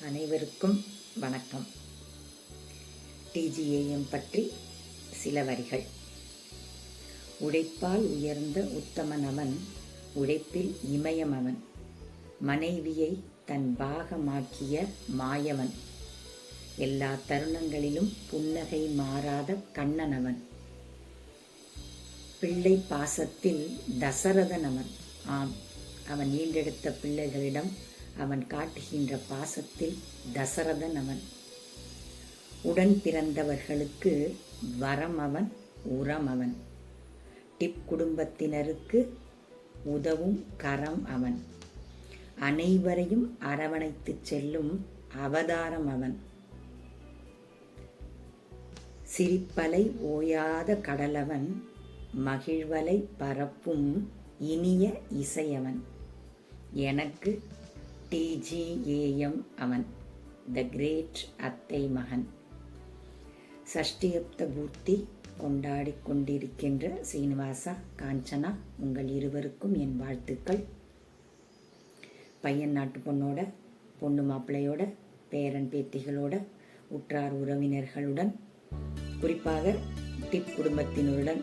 அனைவருக்கும் வணக்கம். டிஜிஏஎம் பற்றி சில வரிகள். உழைப்பால் உயர்ந்த உத்தமன் அவன், உழைப்பில் இமயம் அவன், மனைவியை தன் பாகமாக்கிய மாயவன், எல்லா தருணங்களிலும் புன்னகை மாறாத கண்ணன் அவன், பிள்ளை பாசத்தில் தசரதன் அவன். ஆம், அவன் ஈண்டெடுத்த பிள்ளைகளிடம் அவன் காட்டுகின்ற பாசத்தில் தசரதன் அவன். உடன் பிறந்தவர்களுக்கு வரம் அவன், உரம் அவன். டிப் குடும்பத்தினருக்கு உதவும் கரம் அவன். அனைவரையும் அரவணைத்துச் செல்லும் அவதாரம் அவன். சிரிப்பலை ஓயாத கடலவன், மகிழ்வலை பரப்பும் இனிய இசையவன். எனக்கு டிஜிஏஎம் அவன், த கிரேட் அத்தை மகன். சஷ்டியப்த பூர்த்தி கொண்டாடி கொண்டிருக்கின்ற சீனிவாசா, காஞ்சனா, உங்கள் இருவருக்கும் என் வாழ்த்துக்கள். பையன் நாட்டு பொண்ணோட, பொண்ணு மாப்பிள்ளையோட, பேரன் பேத்திகளோட, உற்றார் உறவினர்களுடன், குறிப்பாக டிப் குடும்பத்தினருடன்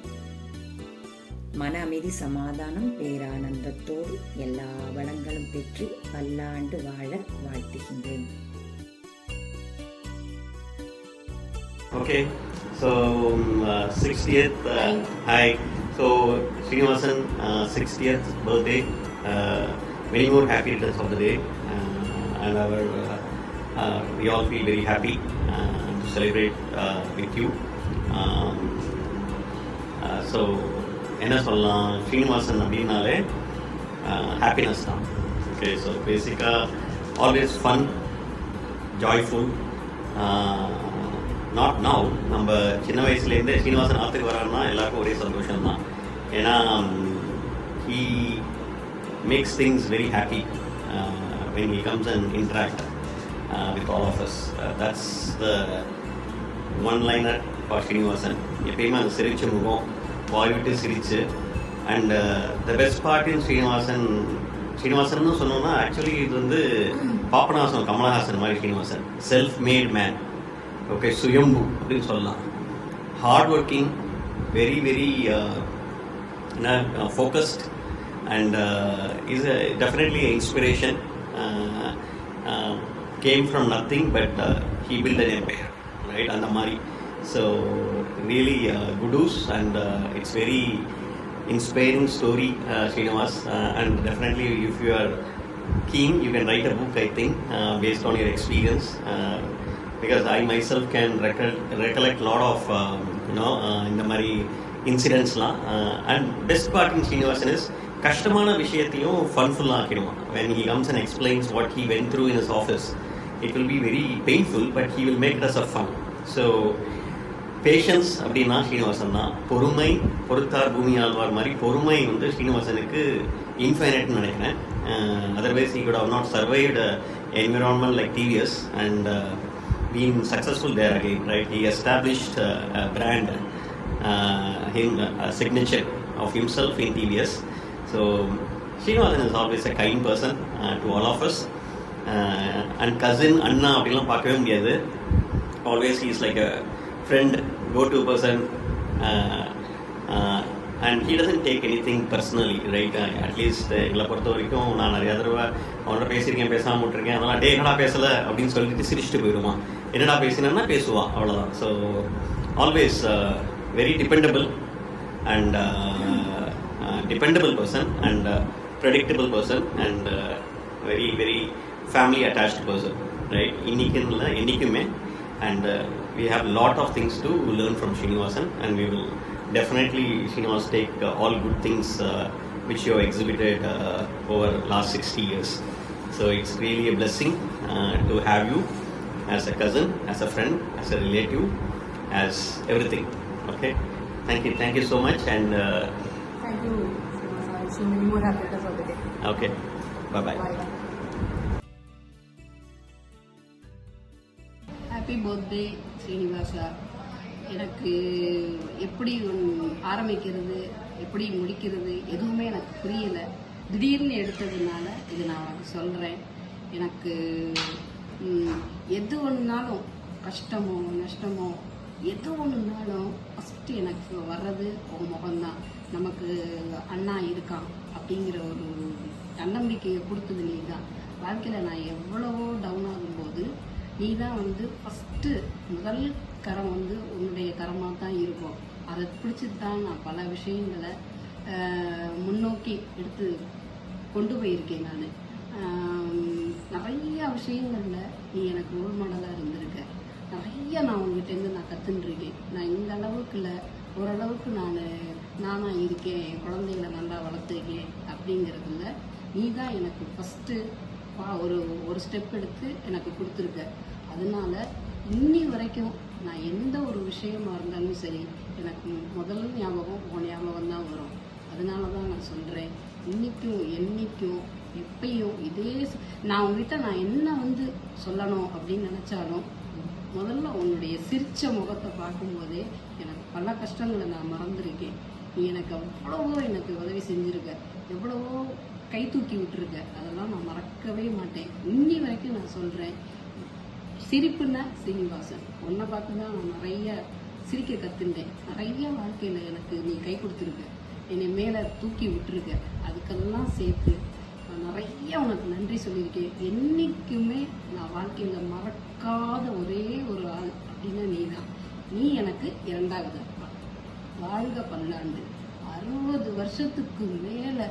மன அமைதி, சமாதானம், பேரானந்தத்தோடு எல்லா வளங்களும் பெற்று பல்லாண்டு வாழ வாழ்த்துகின்றேன். Okay, so 60th, hi. So Srinivasan, 60th birthday. Many more happy returns of the day, and we all feel very happy to celebrate with you. So என்ன சொல்லலாம், ஸ்ரீனிவாசன் அப்படின்னாலே ஹாப்பினஸ் தான். ஓகே, ஸோ பேசிக்காக always fun, joyful. Not now, நம்ம சின்ன வயசுலேருந்தே ஸ்ரீனிவாசன் ஆற்றுக்கு வராருன்னா எல்லாருக்கும் ஒரே சந்தோஷம் தான். ஏன்னா he makes things very happy when he comes and interact with all of us. That's the one liner for Srinivasan. எப்பயுமே அது சிரிச்ச முகம், வாய்விட்டு சிரித்து and the best part in Srinivasan சொன்னோம்னா ஆக்சுவலி இது வந்து பாபநாசம் கமலஹாசன் மாதிரி Srinivasan, self made man. Okay, சுயம்பு அப்படின்னு சொல்லலாம். Hard working, very very focused, and is definitely an inspiration. Came from nothing, but he built an empire, right? And Mari. So really kudos, and it's very inspiring story, Srinivas. And definitely, if you are keen, you can write a book, I think, based on your experience. Because I myself can recollect a lot of in the Mari incidents la. And best part in Srinivasan is கஷ்டமான விஷயத்தையும் ஃபன்ஃபுல்லாக ஆக்கிடுவான். when he comes and explains what he went through in his office, it will be very painful, but he will make it as a fun. So patience அப்படின்னா ஸ்ரீனிவாசன் தான். பொறுமை, பொறுத்தார் பூமி ஆழ்வார் மாதிரி பொறுமை வந்து ஸ்ரீனிவாசனுக்கு இன்ஃபைனைட்னு நினைக்கிறேன். Otherwise he could have not survived environment like TVS and been successful there again, right? He established a brand, a signature of himself in TVS. So Srinivasan is always a kind person to all of us, and cousin அண்ணா அப்படிலாம் பார்க்கவே முடியாது. Always he is like a friend, go-to person, and he doesn't take anything personally, right? At least எங்களை பொறுத்த வரைக்கும் நான் நிறைய தடவை அவனோட பேசியிருக்கேன், பேசாமல் விட்டுருக்கேன், அதெல்லாம் என்னடா பேசலை அப்படின்னு சொல்லிட்டு சிரிச்சுட்டு போயிடுவான். என்னடா பேசினா பேசுவான், அவ்வளோதான். So always very dependable and dependable person, and predictable person, and very very family attached person, right? Innikilla enikume, and we have a lot of things to learn from Srinivasan, and we will definitely Srinivas take all good things which you have exhibited over last 60 years. So it's really a blessing to have you as a cousin, as a friend, as a relative, as everything. Okay, thank you so much, and thank you. So many more happy returns of the day. Okay, bye bye. Happy birthday Srinivasa. எனக்கு எப்படி ஆரம்பிக்கிறது, எப்படி முடிக்கிறது எதுவுமே எனக்கு புரியலை. திடீர்னு எடுத்ததுனால இது நான் உனக்கு சொல்கிறேன். எனக்கு எது ஒன்றுனாலும், கஷ்டமோ நஷ்டமோ எது ஒன்றுனாலும் ஃபஸ்ட்டு எனக்கு வர்றது உன் முகம்தான். நமக்கு அண்ணா இருக்கான் அப்படிங்கிற ஒரு தன்னம்பிக்கையை கொடுத்தது நீ தான். வாழ்க்கையில் நான் எவ்வளவோ டவுன் ஆகும்போது நீ தான் வந்து ஃபஸ்ட்டு முதல் கரம் வந்து உன்னுடைய கரமாக தான் இருக்கும். அதை பிடிச்சிட்டு தான் நான் பல விஷயங்களை முன்னோக்கி எடுத்து கொண்டு போயிருக்கேன். நான் நிறையா விஷயங்களில் நீ எனக்கு ரோல் மாடலாக இருந்திருக்க. நிறைய நான் உங்ககிட்டேருந்து நான் கற்றுன்ட்ருக்கேன். நான் இந்த அளவுக்கு இல்லை, ஓரளவுக்கு நானாக இருக்கேன், என் குழந்தைகளை நல்லா வளர்த்துருக்கேன் அப்படிங்கிறதுல நீ தான் எனக்கு ஃபஸ்ட்டு ஒரு ஸ்டெப் எடுத்து எனக்கு கொடுத்துருக்க. அதனால இன்னி வரைக்கும் நான் எந்த ஒரு விஷயமா இருந்தாலும் சரி, எனக்கு முதல் ஞாபகம் உன் ஞாபகம் தான் வரும். அதனால தான் நான் சொல்கிறேன், இன்றைக்கும் என்றைக்கும் எப்பயும் இதே நான் உங்ககிட்ட நான் என்ன வந்து சொல்லணும் அப்படின்னு நினச்சாலும் முதல்ல உன்னுடைய சிரிச்ச முகத்தை பார்க்கும்போதே எனக்கு பல கஷ்டங்களை நான் மறந்துருக்கேன். நீ எனக்கு அவ்வளவோ எனக்கு உதவி செஞ்சுருக்க, எவ்வளவோ கை தூக்கி விட்டுருக்க. அதெல்லாம் நான் மறக்கவே மாட்டேன். இன்னி வரைக்கும் நான் சொல்கிறேன், சிரிப்புன்னா ஸ்ரீனிவாசன். உன்னை பார்த்து தான் நான் நிறைய சிரிக்க கற்றுட்டேன். நிறைய வாழ்க்கையில் எனக்கு நீ கை கொடுத்துருக்க, என்னை மேலே தூக்கி விட்டுருக்க. அதுக்கெல்லாம் சேர்த்து நான் நிறைய உனக்கு நன்றி சொல்லியிருக்கேன். என்றைக்குமே நான் வாழ்க்கையில் மறக்காத ஒரே ஒரு ஆள் அப்படின்னா நீ தான். நீ எனக்கு இரண்டாவது அப்பா. வாழ்க பல்லாண்டு. 60 வருஷத்துக்கு மேலே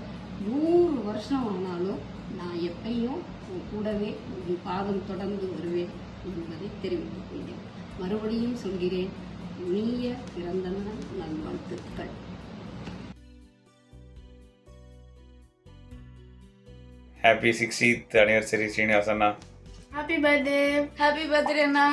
100 வருஷம் ஆனாலும் நான் எப்பையும் உன் கூடவே உன் பாதம் தொடர்ந்து வருவேன் என்பதை தெரிவித்துக் கொள்கிறேன். மறுபடியும் சொல்கிறேன், இனிய பிறந்த நாள் நல்வாழ்த்துக்கள். Happy 60th anniversary, Srinivasan. Happy birthday. Happy birthday, Anna.